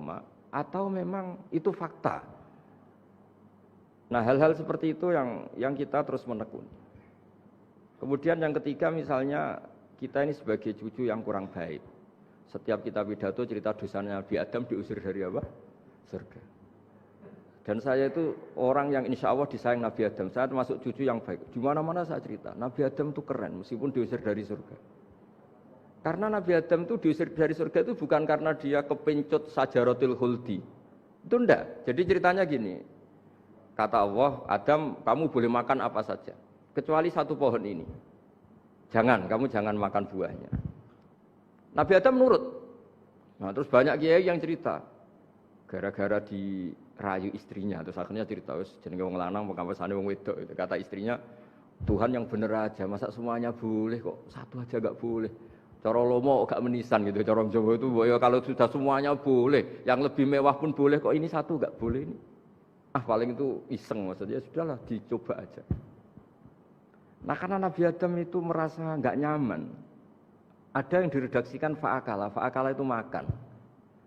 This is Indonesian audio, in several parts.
ulama atau memang itu fakta. Nah, hal-hal seperti itu yang kita terus menekuni. Kemudian yang ketiga misalnya kita ini sebagai cucu yang kurang baik. Setiap kita pidato cerita dosanya Nabi Adam diusir dari apa? Surga. Dan saya itu orang yang insya Allah disayang Nabi Adam. Saya termasuk cucu yang baik. Di mana-mana saya cerita, Nabi Adam itu keren meskipun diusir dari surga. Karena Nabi Adam itu diusir dari surga itu bukan karena dia kepencut sajaratil khuldi. Itu enggak. Jadi ceritanya gini. Kata Allah, Adam kamu boleh makan apa saja. Kecuali satu pohon ini. Kamu jangan makan buahnya. Nabi Adam nurut. Nah terus banyak kiai yang cerita. Gara-gara dirayu istrinya. Terus akhirnya cerita, jenenge wong lanang, pengkampesane wong wedok. Kata istrinya, Tuhan yang bener aja, masa semuanya boleh kok. Satu aja gak boleh. Cara lomo gak menisan gitu, cara Jawa itu ya kalau sudah semuanya boleh, yang lebih mewah pun boleh kok ini satu gak boleh ini. Paling itu iseng maksudnya, sudahlah dicoba aja. Nah karena Nabi Adam itu merasa gak nyaman, ada yang diredaksikan fa'akala itu makan.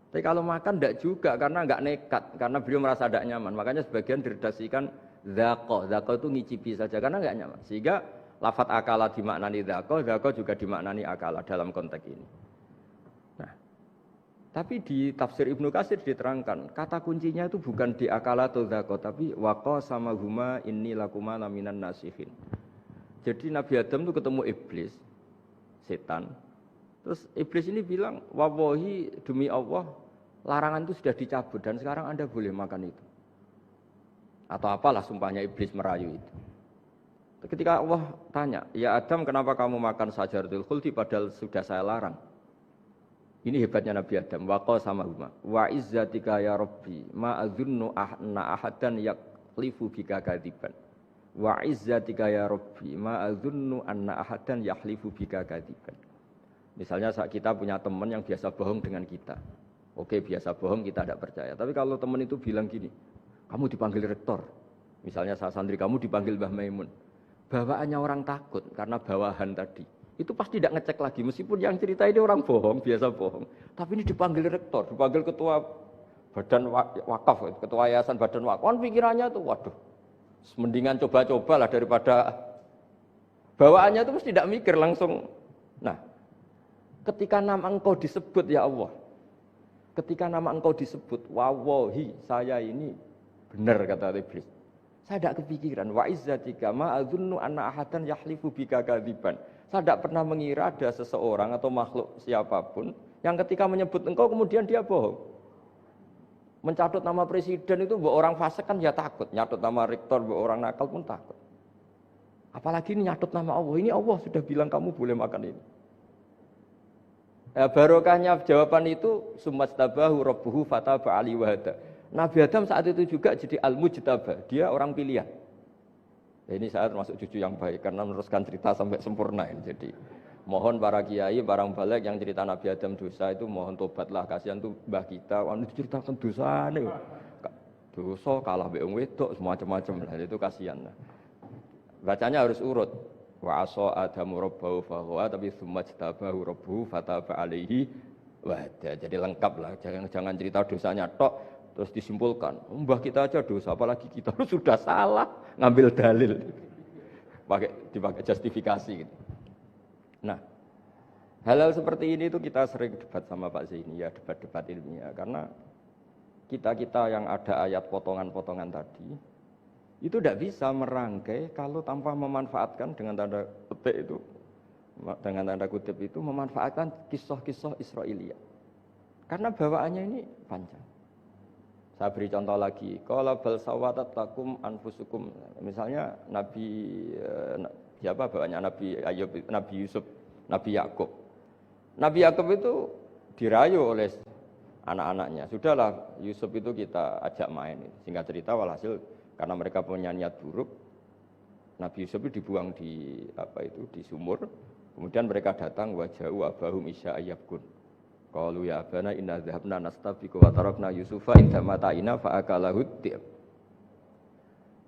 Tapi kalau makan gak juga karena gak nekat, karena beliau merasa gak nyaman, makanya sebagian diredaksikan dzaqo itu ngicipi saja karena gak nyaman. Sehingga lafadz akala dimaknani dzaqo juga dimaknani akala dalam konteks ini. Nah, tapi di tafsir Ibnu Katsir diterangkan, kata kuncinya itu bukan di akala atau dzaqo, tapi waqa sama huma inni lakuma laminan nasihin. Jadi Nabi Adam itu ketemu iblis, setan. Terus iblis ini bilang, wallahi demi Allah, larangan itu sudah dicabut dan sekarang Anda boleh makan itu. Atau apalah sumpahnya iblis merayu itu. Ketika Allah tanya, ya Adam kenapa kamu makan sajaratul khuldi padahal sudah saya larang. Ini hebatnya Nabi Adam. Waqa sama huma. Wa izzatika ya Rabbi ma adzunnu anna ahadan yaklifu bika kadiban. Wa izzatika ya Rabbi ma adzunnu anna ahadan yahlifu bika kadiban. Misalnya kita punya teman yang biasa bohong dengan kita. Oke, biasa bohong kita tidak percaya. Tapi kalau teman itu bilang gini, kamu dipanggil rektor. Misalnya saya santri kamu dipanggil Mbah Maimun. Bawaannya orang takut karena bawahan tadi. Itu pasti tidak ngecek lagi. Meskipun yang cerita ini orang bohong, biasa bohong. Tapi ini dipanggil rektor, dipanggil ketua badan wakaf, ketua yayasan badan wakaf. Kan pikirannya tuh, waduh, mendingan coba-cobalah daripada bawaannya itu mesti tidak mikir langsung. Nah, ketika nama engkau disebut ya Allah, ketika nama engkau disebut, wallahi saya ini benar kata iblis. Saya tidak kepikiran, wa izzatika ma adzunnu anna ahadan yahlifu bika kadziban. Saya tidak pernah mengira ada seseorang atau makhluk siapapun yang ketika menyebut engkau kemudian dia bohong. Mencatut nama presiden itu buat orang fasik kan ya takut, nyatut nama rektor buat orang nakal pun takut. Apalagi ini nyatut nama Allah, ini Allah sudah bilang kamu boleh makan ini. Barokahnya jawaban itu sumastabahu rabbuhu fataba alaihi wa hada. Nabi Adam saat itu juga jadi al-mujtaba, dia orang pilihan. Ini saya termasuk cucu yang baik karena meneruskan cerita sampai sempurna ini. Jadi mohon para kiai, para balik yang cerita Nabi Adam dosa itu mohon tobatlah, kasihan tuh mbah kita, anu diceritakan dosa nih. Dosa kalah mbek wong wedok semacam-macam lah, itu kasihan lah. Bacanya harus urut. Wa asa adamu rabbahu fahuwa tapi sumajtabahu rabbuhu fataba alaihi wa hada. Jadi lengkap lah, jangan cerita dosanya tok. Terus disimpulkan, mbah kita aja dosa, apalagi kita sudah salah ngambil dalil, dipakai justifikasi. Gitu. Nah, hal-hal seperti ini itu kita sering debat sama Pak Zaini ya, debat-debat ilmiah, karena kita yang ada ayat potongan-potongan tadi itu tidak bisa merangkai kalau tanpa memanfaatkan dengan tanda kutip itu memanfaatkan kisah-kisah Israiliyah, karena bawaannya ini panjang. Saya beri contoh lagi, qala bal sawatat lakum anfusukum. Misalnya siapa bapaknya Nabi Ayub, Nabi Yusuf, Nabi Yakub. Nabi Yakub itu dirayu oleh anak-anaknya. Sudahlah Yusuf itu kita ajak main. Singkat cerita walhasil karena mereka punya niat buruk, Nabi Yusuf itu dibuang di sumur. Kemudian mereka datang waja'u abahum isya ayyabkun. Qalu ya abana inna dhahabna nastabiqu wa tarakna Yusufa inda mata'ina fa akalahu dhib.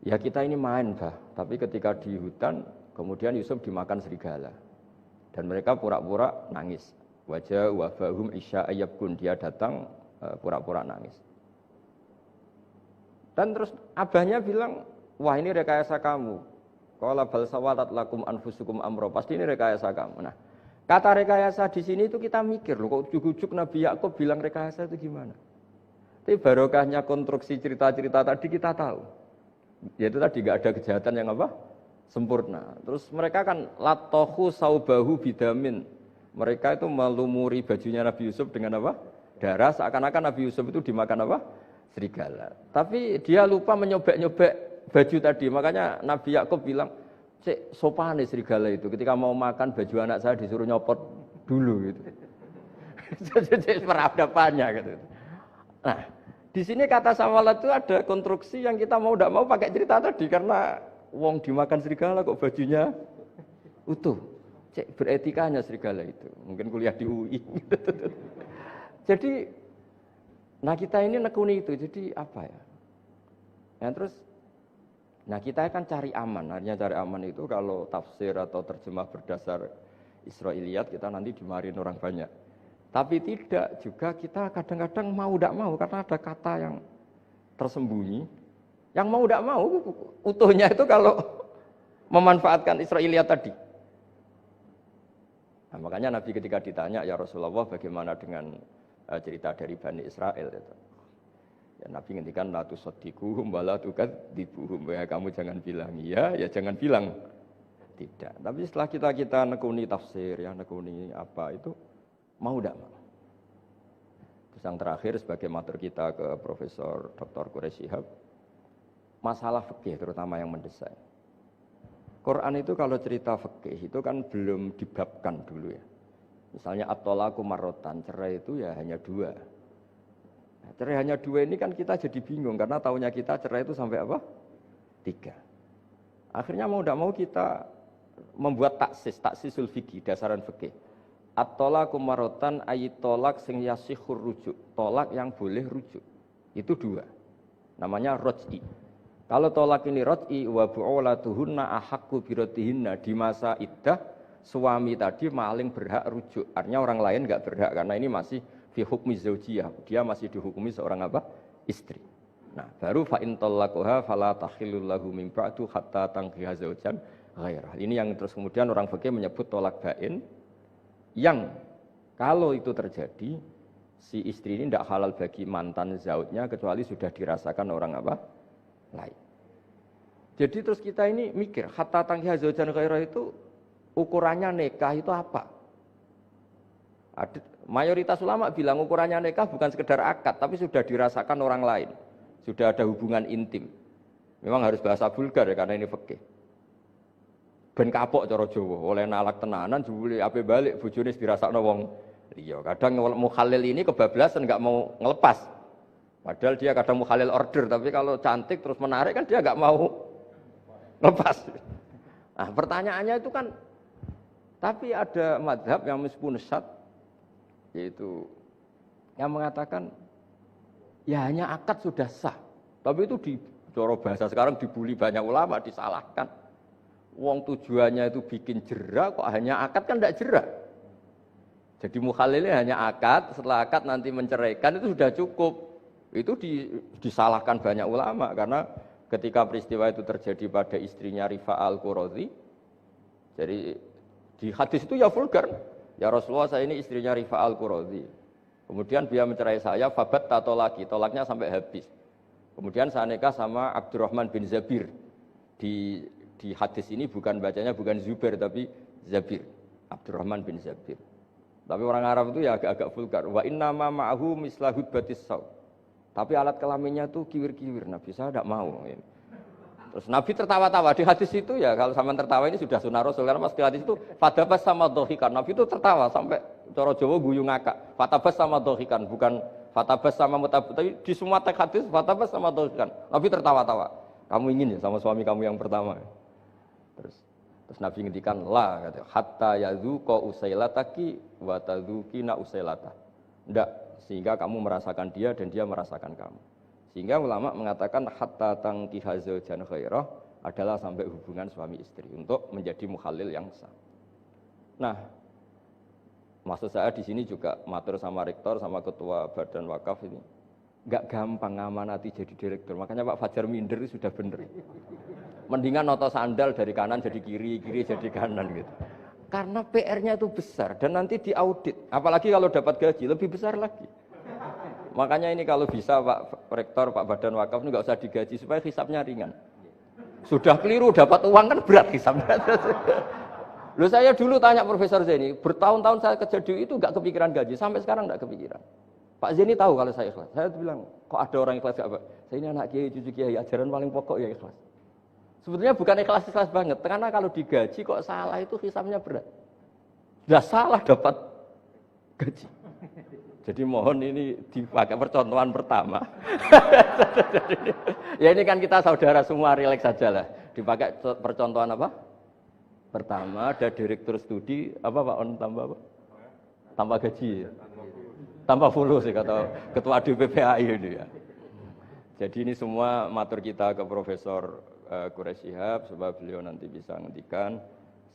Ya kita ini main, Bah, tapi ketika di hutan kemudian Yusuf dimakan serigala. Dan mereka pura-pura nangis. Wajah wa bahum isya ayyabkun, dia datang pura-pura nangis. Dan terus abahnya bilang, wah ini rekayasa kamu. Qala bal sawalat lakum anfusukum amro. Pasti ini rekayasa kamu. Nah, kata rekayasa di sini itu kita mikir loh, kok ujuk-ujuk Nabi Yakub bilang rekayasa itu gimana? Tapi barokahnya konstruksi cerita-cerita tadi kita tahu. Yaitu tadi nggak ada kejahatan yang apa? Sempurna. Terus mereka kan latohu saubahu bidamin. Mereka itu melumuri bajunya Nabi Yusuf dengan apa? Darah. Seakan-akan Nabi Yusuf itu dimakan apa? Serigala. Tapi dia lupa menyobek-nyobek baju tadi. Makanya Nabi Yakub bilang, cek sopan serigala itu. Ketika mau makan baju anak saya disuruh nyopot dulu gitu. Jadi peradabannya gitu. Nah, di sini kata sawalat itu ada konstruksi yang kita mau tidak mau pakai cerita tadi karena wong dimakan serigala kok bajunya utuh. Cek beretikanya serigala itu. Mungkin kuliah di UI. Jadi, nah kita ini nekuni itu. Jadi apa ya? Nah terus, nah kita kan cari aman. Artinya cari aman itu kalau tafsir atau terjemah berdasar Israiliyat kita nanti dimarahin orang banyak. Tapi tidak juga kita kadang-kadang mau tidak mau karena ada kata yang tersembunyi. Yang mau tidak mau utuhnya itu kalau memanfaatkan Israiliyat tadi. Nah, makanya Nabi ketika ditanya, ya Rasulullah bagaimana dengan cerita dari Bani Israel itu. Ya Nabi ngendikan la tusaddiquhum wa la tukadzibuhum. Ya kamu jangan bilang iya, ya jangan bilang tidak. Tapi setelah kita nekuni tafsir, ya nekuni apa itu mau tidak mau. Terus yang terakhir sebagai matur kita ke Profesor Dr. Quraish Shihab, masalah fikih terutama yang mendesak. Quran itu kalau cerita fikih itu kan belum dibabkan dulu ya. Misalnya at-thalaqu marratan, cerai itu ya hanya 2. Nah, cerai hanya 2 ini kan kita jadi bingung karena taunya kita cerai itu sampai apa? 3. Akhirnya mau tidak mau kita membuat taksisul fikih, dasaran fikih. At-thalaqu marratan ayat tolak sing yasihur rujuk, tolak yang boleh rujuk. Itu 2. Namanya roj'i. Kalau tolak ini roj'i wa bu'ulatuhunna ahaqqu biratihinna, di masa iddah suami tadi maling berhak rujuk. Artinya orang lain enggak berhak karena ini masih fi hukmi zaujiyah. Dia masih dihukumi seorang apa? Istri. Nah, baru fa in talaqaha fala tahillu lahu min ba'du hatta tankiha zaujan ghairah. Ini yang terus kemudian orang fikih menyebut tolak bain. Yang kalau itu terjadi, si istri ini tidak halal bagi mantan zaudnya kecuali sudah dirasakan orang apa? Lain. Jadi terus kita ini mikir, hatta tangkiha zaujan ghairah itu ukurannya nikah itu apa? Mayoritas ulama bilang ukurannya nikah bukan sekedar akad, tapi sudah dirasakan orang lain. Sudah ada hubungan intim. Memang harus bahasa vulgar ya karena ini fikih. Ben kapok cara Jawa, oleh nalak tenanan jebule ape balik bojone dirasakno wong liya. Kadang mukhalil ini kebablasan enggak mau ngelepas. Padahal dia kadang mukhalil order, tapi kalau cantik terus menarik kan dia enggak mau lepas. Nah, pertanyaannya itu kan tapi ada mazhab yang meskipun sesat yaitu yang mengatakan ya hanya akad sudah sah. Tapi itu di cara bahasa sekarang dibuli banyak ulama, disalahkan. Wong tujuannya itu bikin jera, kok hanya akad kan tidak jera. Jadi mukhalilnya hanya akad, setelah akad nanti menceraikan itu sudah cukup. Itu disalahkan banyak ulama karena ketika peristiwa itu terjadi pada istrinya Rifa al-Qurazi, jadi di hadis itu ya vulgar. Ya Rasulullah, saya ini istrinya Rifa al-Qurazi. Kemudian dia mencerai saya, fabat tato lagi, tolaknya sampai habis. Kemudian saya nikah sama Abdurrahman bin Zabir. Di hadis ini bacanya bukan Zubair tapi Zabir, Abdurrahman bin Zabir. Tapi orang Arab itu ya agak-agak vulgar. Wa inna ma ma'ahu mislahud batis saw. Tapi alat kelaminnya tuh kiwir-kiwir. Nabi saya tidak mau. Terus Nabi tertawa-tawa di hadis itu ya. Kalau sama tertawa ini sudah sunnah Rasul karena pas di hadis itu fatabas sama dohikan. Nabi itu tertawa sampai cara Jawa guyu ngakak. Fatabas sama dohikan, bukan fatabas sama mutabut. Tapi di semua teks hadis fatabas sama dohikan. Nabi tertawa-tawa. Kamu ingin ya sama suami kamu yang pertama. Terus Nabi ngendikan la kata hatta yazuqa usailataki wa tadzukina usailata. Enggak, sehingga kamu merasakan dia dan dia merasakan kamu. Sehingga ulama mengatakan hatta tangkiha zaujan khairah adalah sampai hubungan suami istri untuk menjadi mukhalil yang sah. Nah, Maksud saya di sini juga matur sama rektor sama ketua badan wakaf ini. Enggak gampang ngamanati jadi direktur. Makanya Pak Fajar minder itu sudah bener. Mendingan noto sandal dari kanan jadi kiri, kiri jadi kanan gitu. Karena PR-nya itu besar dan nanti diaudit. Apalagi kalau dapat gaji lebih besar lagi. Makanya ini kalau bisa Pak Rektor, Pak Badan Wakaf ini nggak usah digaji supaya hisapnya ringan. Sudah keliru dapat uang kan berat hisapnya. Loh saya dulu tanya Profesor Zaini, bertahun-tahun saya kerja di itu nggak kepikiran gaji, sampai sekarang nggak kepikiran. Pak Zaini tahu kalau saya ikhlas. Saya bilang, kok ada orang ikhlas gak Pak? Saya ini anak kiai, cucu kiai, ajaran paling pokok ya ikhlas. Sebetulnya bukan ikhlas-ikhlas banget, karena kalau digaji kok salah itu hisapnya berat. Sudah salah dapat gaji. Jadi mohon ini dipakai percontohan pertama. Ya ini kan kita saudara semua, rileks saja lah. Dipakai percontohan apa? Pertama ada direktur studi, apa Pak On tambah apa? Tambah gaji ya? Tambah fulus sih kata ketua DPPAI ini ya. Jadi ini semua matur kita ke Profesor Quraish Shihab supaya beliau nanti bisa ngendikan.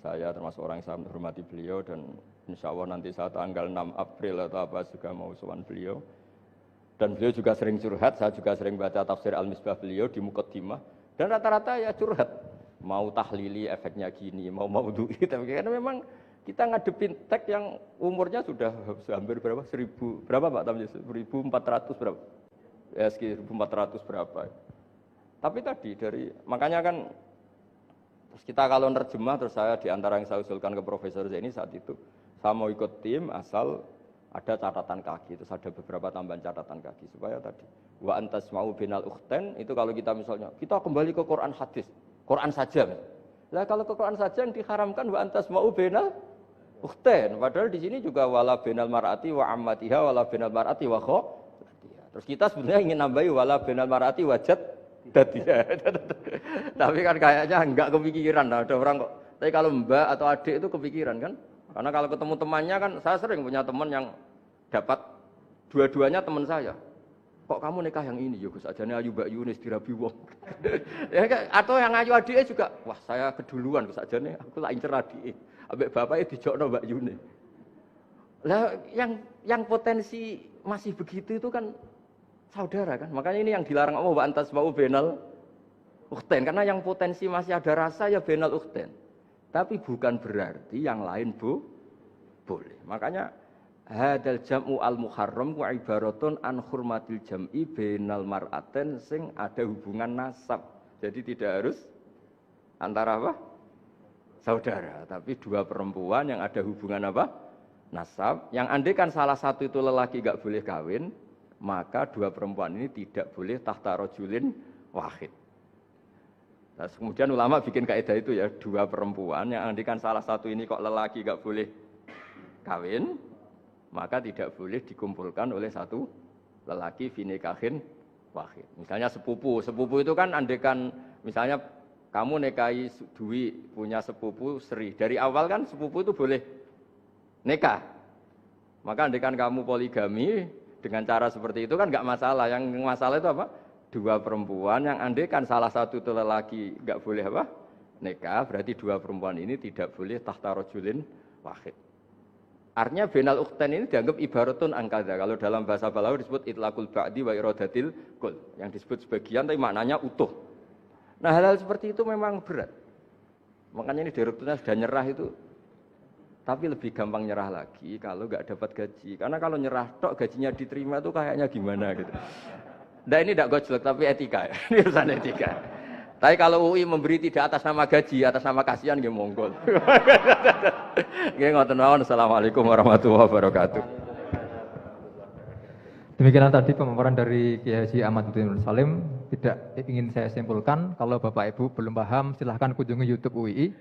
Saya termasuk orang yang sangat menghormati beliau dan insya Allah nanti saat tanggal 6 April atau apa juga mau sowan beliau. Dan beliau juga sering curhat, saya juga sering baca tafsir Al-Misbah beliau di Muqaddimah. Dan rata-rata ya curhat. Mau tahlili efeknya gini, mau maudhu'i. Tapi karena memang kita ngadepin teks yang umurnya sudah hampir berapa? 1000, berapa Pak Tamjiz? 1400 berapa? Ya sekitar 1400 berapa. Tapi tadi makanya kan kita kalau nerjemah terus saya diantara yang saya usulkan ke Profesor Zaini saat itu saya mau ikut tim asal ada catatan kaki, terus ada beberapa tambahan catatan kaki supaya tadi wa antas mau binal ukhten itu kalau kita misalnya kita kembali ke Quran hadis, Quran saja. Nah kalau ke Quran saja yang diharamkan wa antas mau binal ukhten, padahal di sini juga wala binal mar'ati wa ammatiha wala binal mar'ati wa khalatiha. Terus kita sebenarnya ingin nambahi wala binal mar'ati wajad ya. Tapi kan kayaknya enggak kepikiran. Nah, ada orang kok. Tapi kalau mbak atau adik itu kepikiran kan? Karena kalau ketemu temannya kan, saya sering punya teman yang dapat dua-duanya teman saya. Kok kamu nikah yang ini? Ya Gus ajane ayu Mbak Yunis dirabi wong. Ya, atau yang ayu adike juga, wah saya keduluan Gus ajane aku tak incer adike. Ambek bapake dijokno Mbak Yunis. Lah yang potensi masih begitu itu kan saudara kan, makanya ini yang dilarang Allah wa antas mau benal ukhten, karena yang potensi masih ada rasa ya benal ukhten. Tapi bukan berarti yang lain boleh. Makanya hadal jam'u al muharram wa ibaratun an hurmatil jam'i benal mar'aten sing ada hubungan nasab. Jadi tidak harus antara apa? Saudara, tapi dua perempuan yang ada hubungan apa? Nasab. Yang andai kan salah satu itu lelaki enggak boleh kawin, maka dua perempuan ini tidak boleh tahta rajulin wahid. Nah, kemudian ulama bikin kaidah itu ya, dua perempuan yang andikan salah satu ini kok lelaki enggak boleh kawin, maka tidak boleh dikumpulkan oleh satu lelaki fi nikahin wahid. Misalnya sepupu itu kan andikan misalnya kamu nikahi Dwi punya sepupu Sri, dari awal kan sepupu itu boleh nikah. Maka andikan kamu poligami dengan cara seperti itu kan enggak masalah. Yang masalah itu apa? Dua perempuan yang andekan salah satu itu lelaki enggak boleh apa? Nikah, berarti dua perempuan ini tidak boleh tahta rajulin wahid. Artinya benal ukhten ini dianggap ibaratun angkada. Kalau dalam bahasa Balaghah disebut itlaqul ba'di wa iradatil kul. Yang disebut sebagian tapi maknanya utuh. Nah, hal-hal seperti itu memang berat. Makanya ini direkturnya sudah nyerah itu. Tapi lebih gampang nyerah lagi kalau nggak dapat gaji. Karena kalau nyerah tok gajinya diterima itu kayaknya gimana gitu. Nah ini tidak gojlok tapi etika ya. Ini urusan etika. Tapi kalau UI memberi tidak atas nama gaji, atas nama kasihan nggih monggo. Nggih ngoten mawon. Assalamualaikum warahmatullahi wabarakatuh. Demikianlah tadi pemaparan dari Kiai Haji Ahmad Muhyiddin Salim. Tidak ingin saya simpulkan, kalau Bapak Ibu belum paham silahkan kunjungi YouTube UII.